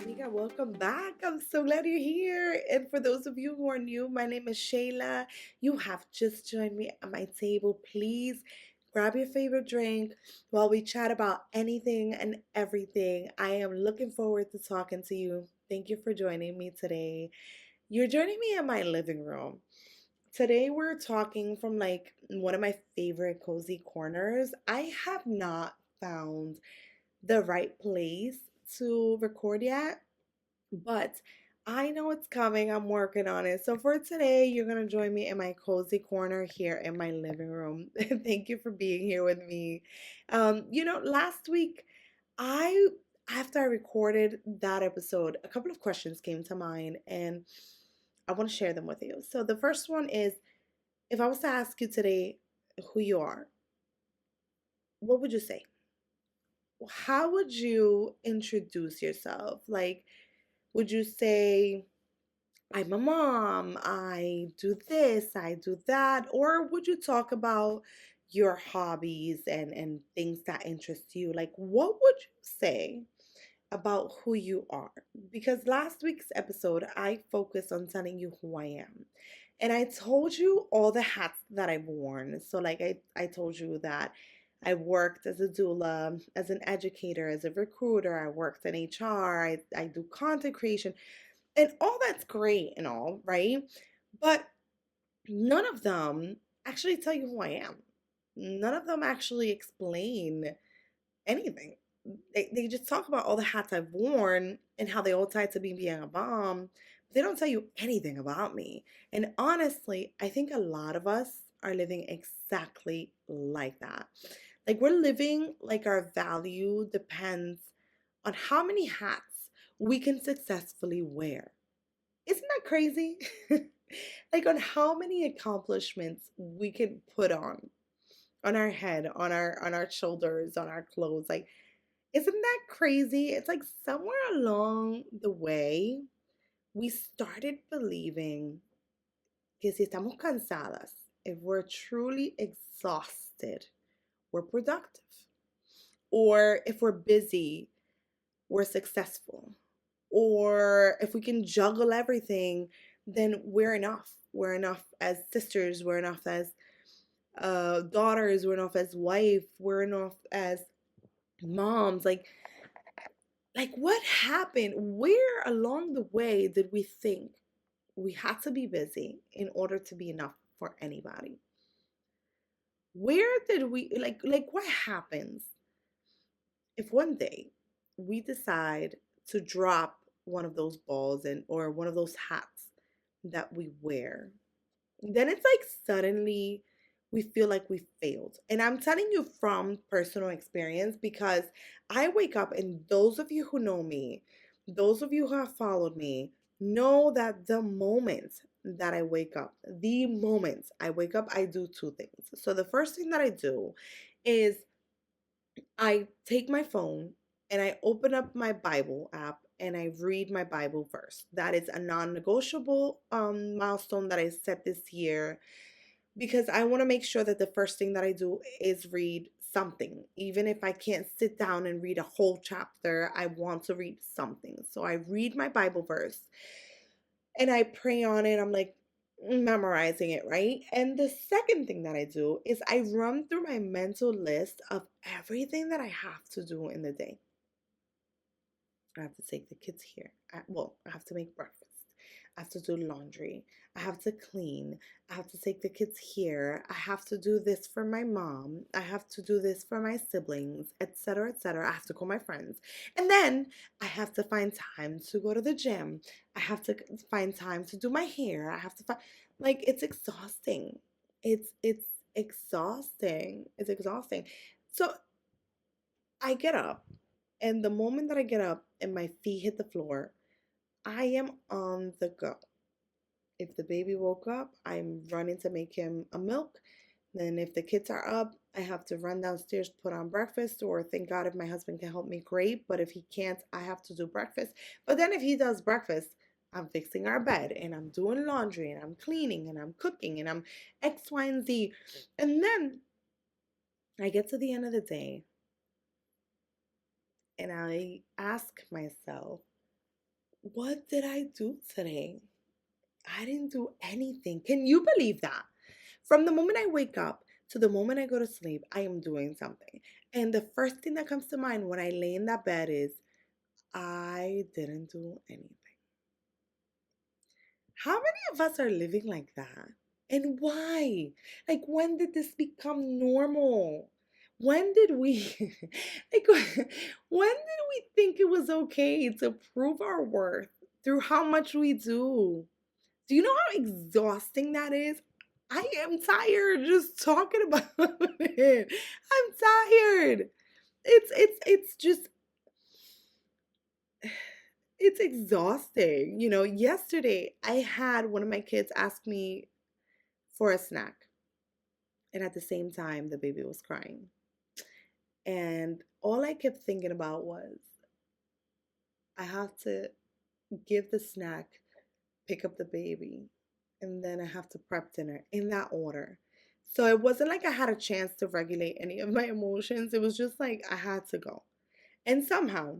amiga. Welcome back. I'm so glad you're here. And for those of you who are new, my name is Shayla. You have just joined me at my table. Please grab your favorite drink while we chat about anything and everything. I am looking forward to talking to you. Thank you for joining me today. You're joining me in my living room. Today we're talking from like one of my favorite cozy corners. I have not found the right place to record yet, but I know it's coming. I'm working on it. So for today, you're going to join me in my cozy corner here in my living room. Thank you for being here with me. Last week, I after I recorded that episode, a couple of questions came to mind and I want to share them with you. So the first one is, if I was to ask you today who you are, what would you say? How would you introduce yourself? Like, would you say, I'm a mom, I do this, I do that? Or would you talk about your hobbies and things that interest you? Like, what would you say about who you are? Because last week's episode, I focused on telling you who I am. And I told you all the hats that I've worn. So, like, I told you that I worked as a doula, as an educator, as a recruiter. I worked in HR. I do content creation. And all that's great and all, right? But none of them actually tell you who I am. None of them actually explain anything. They just talk about all the hats I've worn and how they all tie to me being a mom. But they don't tell you anything about me. And honestly, I think a lot of us are living exactly like that. Like we're living like our value depends on how many hats we can successfully wear. Isn't that crazy? Like on how many accomplishments we can put on our head, on our shoulders, on our clothes. Like isn't that crazy? It's like somewhere along the way we started believing que si estamos cansadas, if we're truly exhausted, we're productive. Or if we're busy, we're successful. Or if we can juggle everything, then we're enough. We're enough as sisters, we're enough as daughters, we're enough as wife, we're enough as moms. Like what happened? Where along the way did we think we had to be busy in order to be enough for anybody? Where did we like what happens if one day we decide to drop one of those balls and or one of those hats that we wear? Then it's like suddenly we feel like we failed. And I'm telling you from personal experience because I wake up, and those of you who know me, those of you who have followed me, know that the moment that I wake up, I do two things. So the first thing that I do is I take my phone and I open up my Bible app and I read my Bible verse. That is a non-negotiable milestone that I set this year because I want to make sure that the first thing that I do is read something. Even if I can't sit down and read a whole chapter, I want to read something. So I read my Bible verse and I pray on it. I'm like memorizing it, right? And the second thing that I do is I run through my mental list of everything that I have to do in the day. I have to take the kids here. I have to make breakfast. I have to do laundry. I have to clean. I have to take the kids here. I have to do this for my mom. I have to do this for my siblings, etc., etc. I have to call my friends. And then I have to find time to go to the gym. I have to find time to do my hair. I have to find like it's exhausting. It's exhausting. It's exhausting. So I get up, and the moment that I get up and my feet hit the floor, I am on the go. If the baby woke up, I'm running to make him a milk. Then, if the kids are up, I have to run downstairs, put on breakfast, or thank God if my husband can help me, great. But if he can't, I have to do breakfast. But then, if he does breakfast, I'm fixing our bed and I'm doing laundry and I'm cleaning and I'm cooking and I'm X, Y, and Z. And then I get to the end of the day and I ask myself, What did I do today? I didn't do anything. Can you believe that? From the moment I wake up to the moment I go to sleep, I am doing something. And the first thing that comes to mind when I lay in that bed is, I didn't do anything. How many of us are living like that? And why? Like, when did this become normal? When did we, like, when did we think it was okay to prove our worth through how much we do? Do you know how exhausting that is? I am tired just talking about it. I'm tired. It's just it's exhausting. You know, yesterday I had one of my kids ask me for a snack, and at the same time the baby was crying. And all I kept thinking about was, I have to give the snack, pick up the baby, and then I have to prep dinner in that order. So it wasn't like I had a chance to regulate any of my emotions. It was just like I had to go. And somehow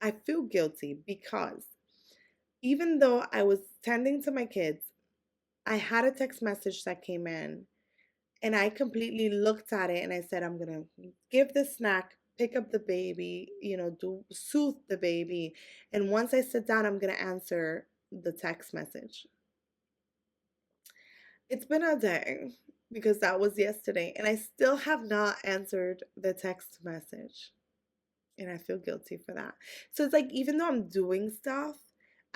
I feel guilty because even though I was tending to my kids, I had a text message that came in, and I completely looked at it and I said, I'm going to give the snack, pick up the baby, do soothe the baby. And once I sit down, I'm going to answer the text message. It's been a day because that was yesterday, and I still have not answered the text message. And I feel guilty for that. So it's like, even though I'm doing stuff,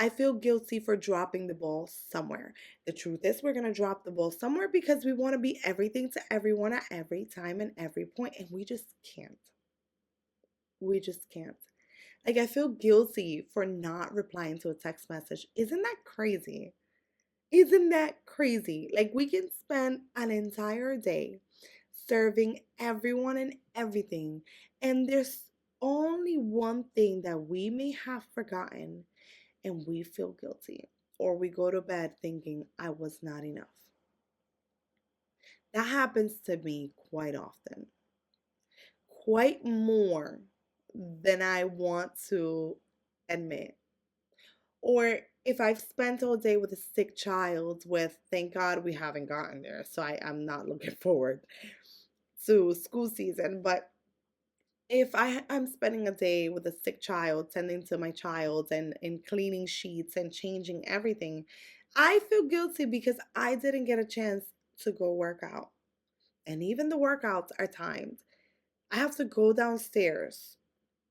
I feel guilty for dropping the ball somewhere. The truth is, we're going to drop the ball somewhere because we want to be everything to everyone at every time and every point, and we just can't. We just can't. Like, I feel guilty for not replying to a text message. Isn't that crazy? Isn't that crazy? Like, we can spend an entire day serving everyone and everything, and there's only one thing that we may have forgotten, and we feel guilty. Or we go to bed thinking, I was not enough. That happens to me quite often, quite more than I want to admit. Or if I've spent all day with a sick child, thank God we haven't gotten there, so I'm not looking forward to school season. But if I'm spending a day with a sick child, tending to my child and cleaning sheets and changing everything, I feel guilty because I didn't get a chance to go work out. And even the workouts are timed. I have to go downstairs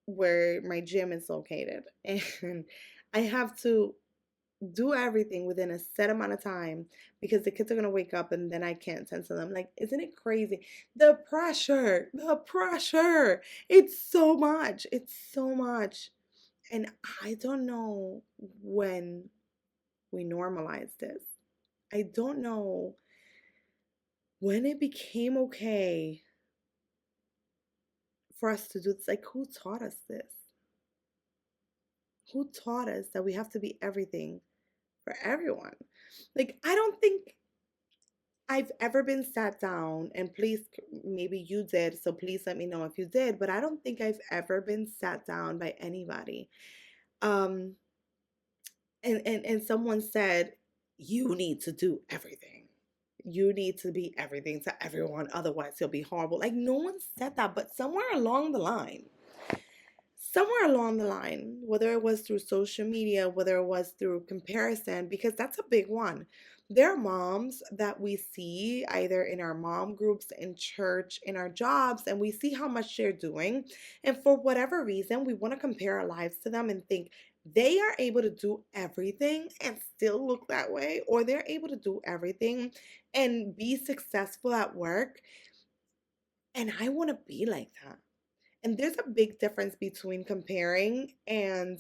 where my gym is located, and I have to do everything within a set amount of time because the kids are going to wake up and then I can't tend to them. Like, isn't it crazy? The pressure. It's so much. It's so much. And I don't know when we normalize this. I don't know when it became okay for us to do this. Like, who taught us this? Who taught us that we have to be everything for everyone? Like, I don't think I've ever been sat down, and please, maybe you did, so please let me know if you did, but I don't think I've ever been sat down by anybody. Um, and someone said, you need to do everything. You need to be everything to everyone, otherwise you'll be horrible. Like, no one said that, but somewhere along the line, whether it was through social media, whether it was through comparison, because that's a big one. There are moms that we see either in our mom groups, in church, in our jobs, and we see how much they're doing. And for whatever reason, we want to compare our lives to them and think they are able to do everything and still look that way, or they're able to do everything and be successful at work. And I want to be like that. And there's a big difference between comparing and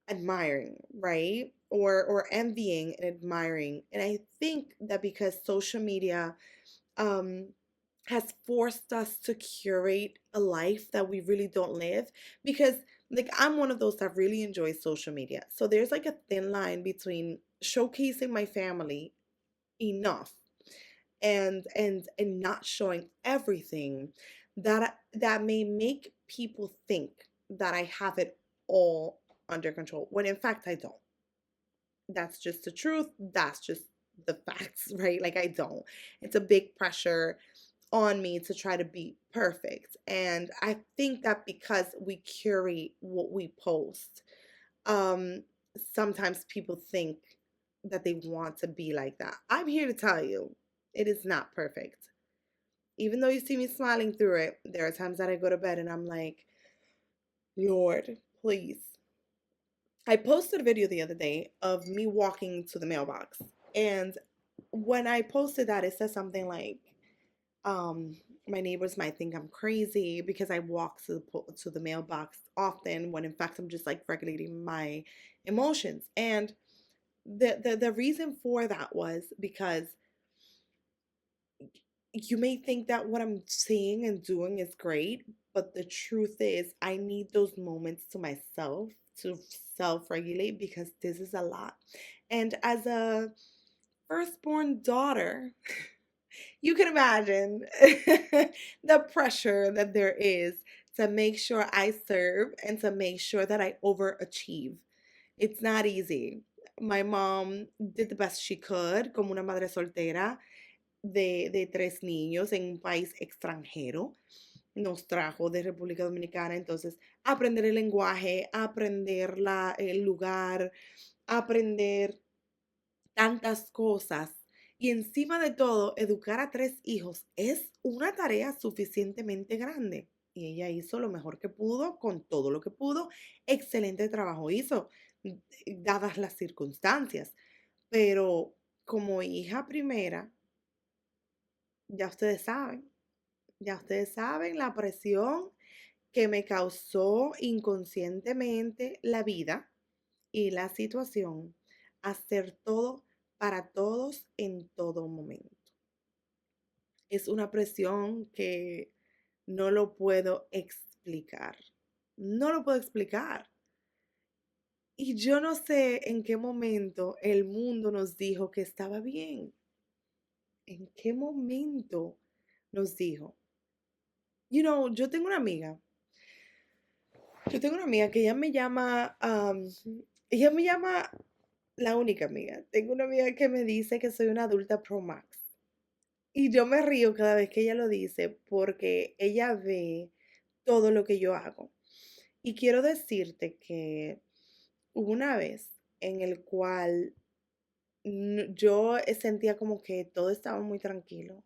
admiring, right? Or envying and admiring. And I think that because social media um has forced us to curate a life that we really don't live, because like, I'm one of those that really enjoys social media. So there's like a thin line between showcasing my family enough and not showing everything that may make people think that I have it all under control, when in fact I don't. That's just the truth. That's just the facts, right? Like I don't. It's a big pressure on me to try to be perfect. And I think that because we curate what we post, um, sometimes people think that they want to be like that. I'm here to tell you, it is not perfect. Even though you see me smiling through it, there are times that I go to bed and I'm like, Lord, please. I posted a video the other day of me walking to the mailbox. And when I posted that, it says something like, um, my neighbors might think I'm crazy because I walk to the mailbox often when in fact I'm just like regulating my emotions. And the reason for that was because you may think that what I'm saying and doing is great, but the truth is, I need those moments to myself to self regulate because this is a lot. And as a firstborn daughter, you can imagine the pressure that there is to make sure I serve and to make sure that I overachieve. It's not easy. My mom did the best she could como una madre soltera de tres niños en un país extranjero. Nos trajo de República Dominicana, entonces aprender el lenguaje, aprender el lugar, aprender tantas cosas. Y encima de todo, educar a tres hijos es una tarea suficientemente grande. Y ella hizo lo mejor que pudo con todo lo que pudo. Excelente trabajo hizo, dadas las circunstancias. Pero como hija primera, ya ustedes saben la presión que me causó inconscientemente la vida y la situación, hacer todo para todos en todo momento. Es una presión que no lo puedo explicar. No lo puedo explicar. Y yo no sé en qué momento el mundo nos dijo que estaba bien. ¿En qué momento nos dijo? Yo tengo una amiga. Yo tengo una amiga que ella me llama la única amiga. Tengo una amiga que me dice que soy una adulta Pro Max. Y yo me río cada vez que ella lo dice porque ella ve todo lo que yo hago. Y quiero decirte que hubo una vez en el cual yo sentía como que todo estaba muy tranquilo.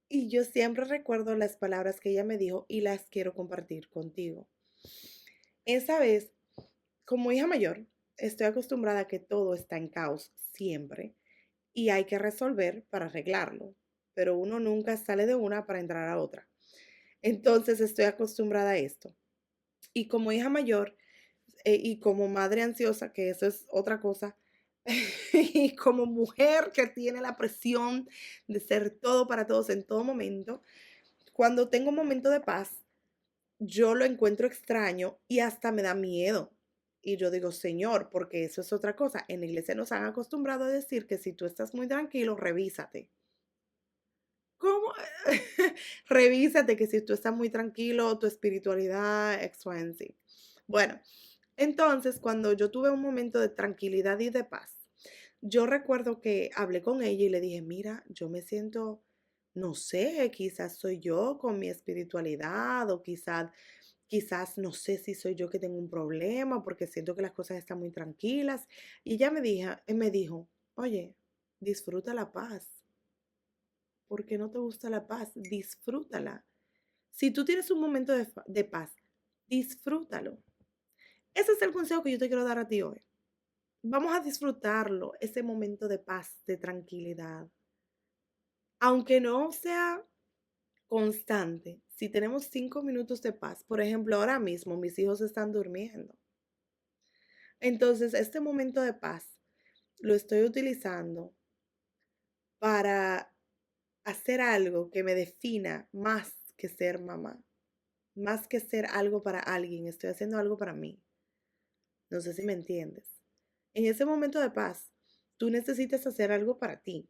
Y yo siempre recuerdo las palabras que ella me dijo y las quiero compartir contigo. Esa vez, como hija mayor, estoy acostumbrada a que todo está en caos siempre y hay que resolver para arreglarlo, pero uno nunca sale de una para entrar a otra. Entonces estoy acostumbrada a esto. Y como hija mayor y como madre ansiosa, que eso es otra cosa, y como mujer que tiene la presión de ser todo para todos en todo momento, cuando tengo un momento de paz, yo lo encuentro extraño y hasta me da miedo. Y yo digo, Señor, porque eso es otra cosa. En la iglesia nos han acostumbrado a decir que si tú estás muy tranquilo, revísate. ¿Cómo? Revísate que si tú estás muy tranquilo, tu espiritualidad, X, Y, and Z. Bueno, entonces cuando yo tuve un momento de tranquilidad y de paz, yo recuerdo que hablé con ella y le dije, mira, yo me siento, no sé, quizás soy yo con mi espiritualidad o quizás no sé si soy yo que tengo un problema porque siento que las cosas están muy tranquilas. Y ella me dijo, oye, disfruta la paz. ¿Por qué no te gusta la paz? Disfrútala. Si tú tienes un momento de paz, disfrútalo. Ese es el consejo que yo te quiero dar a ti hoy. Vamos a disfrutarlo, ese momento de paz, de tranquilidad. Aunque no sea constante, si tenemos 5 minutos de paz, por ejemplo, ahora mismo mis hijos están durmiendo. Entonces, este momento de paz lo estoy utilizando para hacer algo que me defina más que ser mamá, más que ser algo para alguien, estoy haciendo algo para mí. No sé si me entiendes. En ese momento de paz, tú necesitas hacer algo para ti.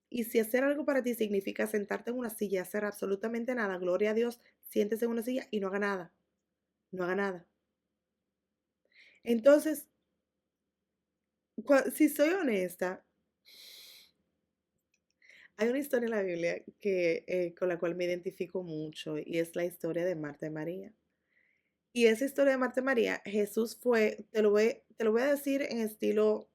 Y si hacer algo para ti significa sentarte en una silla y hacer absolutamente nada, gloria a Dios, siéntese en una silla y no haga nada. No haga nada. Entonces, si soy honesta, hay una historia en la Biblia con la cual me identifico mucho y es la historia de Marta y María. Y esa historia de Marta y María, Jesús fue, te lo voy a decir en estilo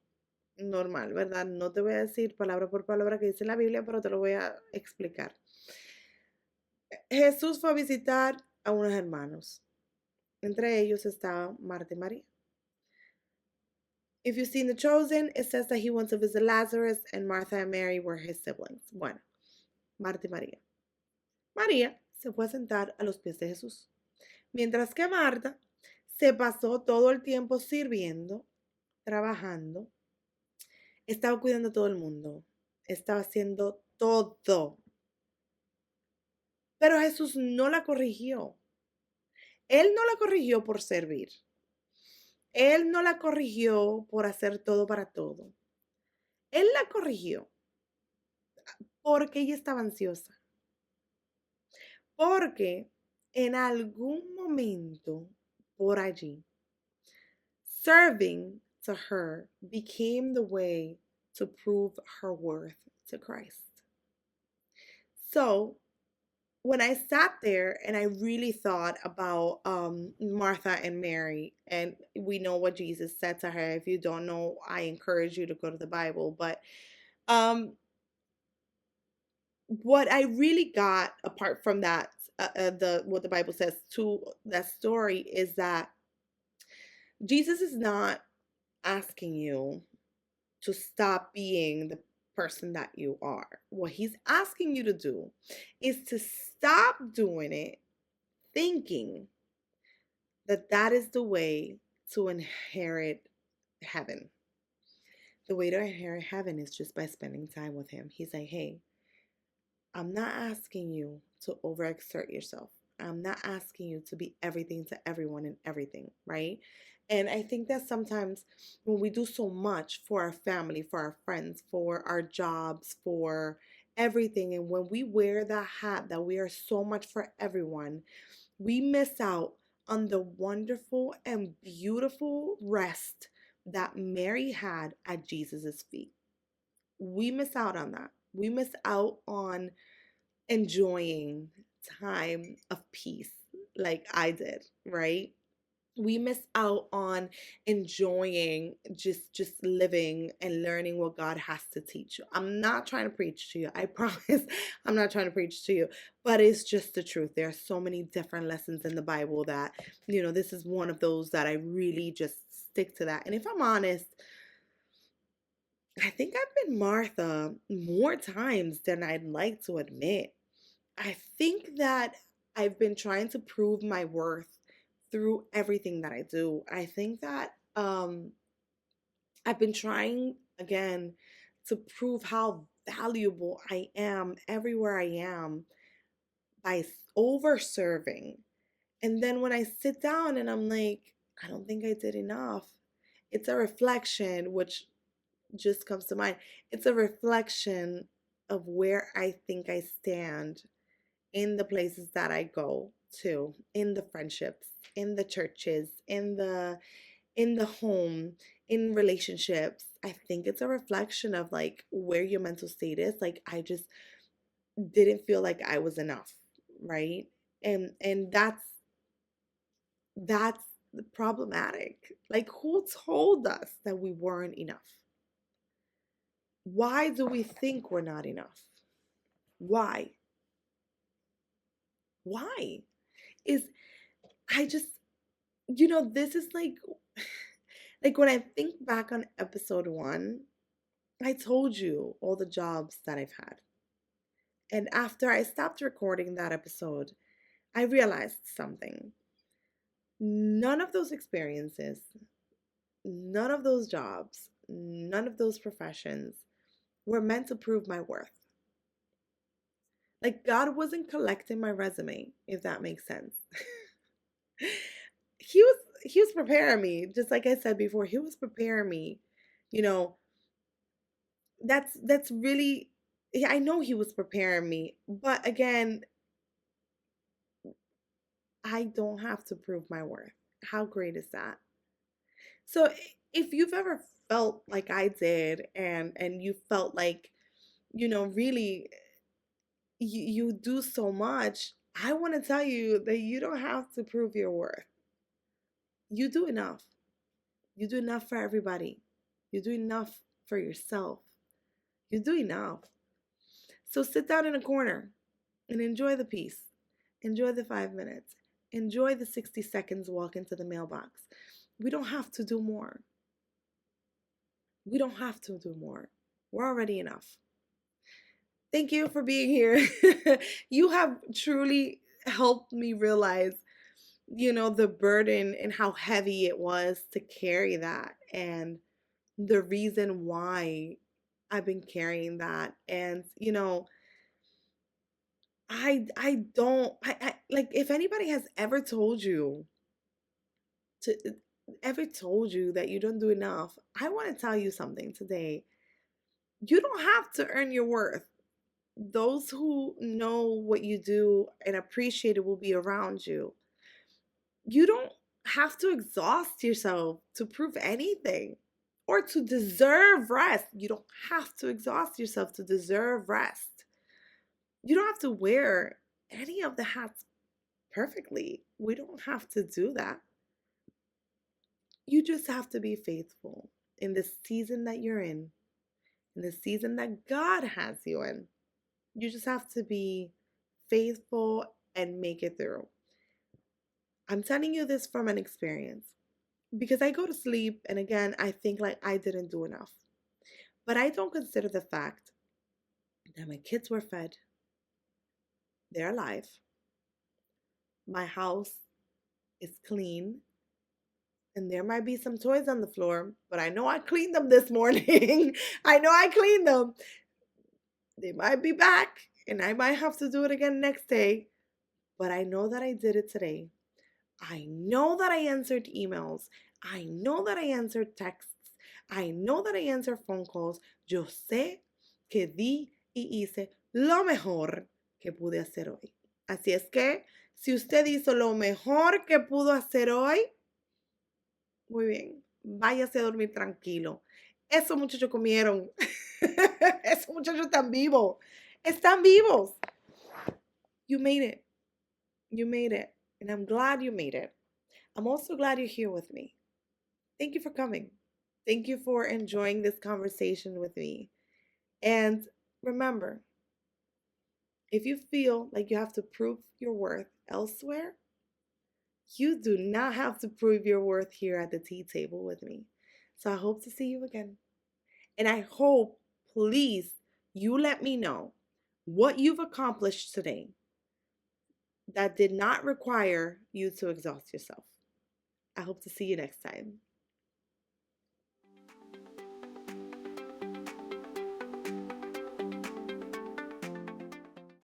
normal, ¿verdad? No te voy a decir palabra por palabra que dice en la Biblia, pero te lo voy a explicar. Jesús fue a visitar a unos hermanos. Entre ellos estaba Marta y María. If you've seen The Chosen, it says that he went to visit Lazarus and Martha and Mary were his siblings. Bueno, Marta y María. María se fue a sentar a los pies de Jesús, mientras que Marta se pasó todo el tiempo sirviendo, trabajando, estaba cuidando a todo el mundo, estaba haciendo todo. Pero Jesús no la corrigió. Él no la corrigió por servir. Él no la corrigió por hacer todo para todo. Él la corrigió porque ella estaba ansiosa. Porque en algún momento por allí, serving to her became the way to prove her worth to Christ. So when I sat there and I really thought about Martha and Mary, and we know what Jesus said to her. If you don't know, I encourage you to go to the Bible. But um, what I really got apart from that, the what the Bible says to that story is that Jesus is not asking you to stop being the person that you are. What he's asking you to do is to stop doing it thinking that that is the way to inherit heaven. The way to inherit heaven is just by spending time with him. He's like, hey, I'm not asking you to overexert yourself. I'm not asking you to be everything to everyone and everything, right? And I think that sometimes when we do so much for our family, for our friends, for our jobs, for everything, and when we wear that hat that we are so much for everyone, we miss out on the wonderful and beautiful rest that Mary had at Jesus' feet. We miss out on that. We miss out on enjoying time of peace like I did, right? We miss out on enjoying just living and learning what God has to teach you. I'm not trying to preach to you. I promise I'm not trying to preach to you, but it's just the truth. There are so many different lessons in the Bible that, this is one of those that I really just stick to that. And if I'm honest, I think I've been Martha more times than I'd like to admit. I think that I've been trying to prove my worth through everything that I do. I think that I've been trying again to prove how valuable I am everywhere I am by over serving. And then when I sit down and I'm like, I don't think I did enough, it's a reflection, which just comes to mind. It's a reflection of where I think I stand in the places that I go to, in the friendships, in the churches, in the home, in relationships. I think it's a reflection of like where your mental state is. Like I just didn't feel like I was enough, right? And that's problematic. Like who told us that we weren't enough? Why do we think we're not enough? Why? Why? Is I just this is like when I think back on episode 1, I told you all the jobs that I've had. And after I stopped recording that episode, I realized something. None of those experiences, none of those jobs, none of those professions were meant to prove my worth. Like God wasn't collecting my resume, if that makes sense. He was preparing me, just like I said before. He was preparing me. You know, that's really, yeah, I know he was preparing me, but again, I don't have to prove my worth. How great is that? So if you've ever felt like I did, and you felt like, really you do so much, I want to tell you that you don't have to prove your worth. You do enough. You do enough for everybody. You do enough for yourself. You do enough. So sit down in a corner and enjoy the peace. Enjoy the 5 minutes. Enjoy the 60 seconds walk into the mailbox. We don't have to do more. We don't have to do more. We're already enough. Thank you for being here. You have truly helped me realize, the burden and how heavy it was to carry that, and the reason why I've been carrying that. And, I don't, I like, if anybody has to ever told you that you don't do enough, I want to tell you something today. You don't have to earn your worth. Those who know what you do and appreciate it will be around you. You don't have to exhaust yourself to prove anything or to deserve rest. You don't have to exhaust yourself to deserve rest. You don't have to wear any of the hats perfectly. We don't have to do that. You just have to be faithful in the season that you're in the season that God has you in. You just have to be faithful and make it through. I'm telling you this from an experience because I go to sleep and again, I think like I didn't do enough. But I don't consider the fact that my kids were fed, they're alive, my house is clean, and there might be some toys on the floor, but I know I cleaned them this morning. I know I cleaned them. They might be back and I might have to do it again next day, but I know that I did it today. I know that I answered emails. I know that I answered texts. I know that I answered phone calls. Yo sé que di y hice lo mejor que pude hacer hoy. Así es que, si usted hizo lo mejor que pudo hacer hoy, muy bien, váyase a dormir tranquilo. Esos muchachos comieron. Esos muchachos están vivos. Están vivos. You made it. You made it. And I'm glad you made it. I'm also glad you're here with me. Thank you for coming. Thank you for enjoying this conversation with me. And remember, if you feel like you have to prove your worth elsewhere, you do not have to prove your worth here at the tea table with me. So I hope to see you again. And I hope, please, you let me know what you've accomplished today that did not require you to exhaust yourself. I hope to see you next time.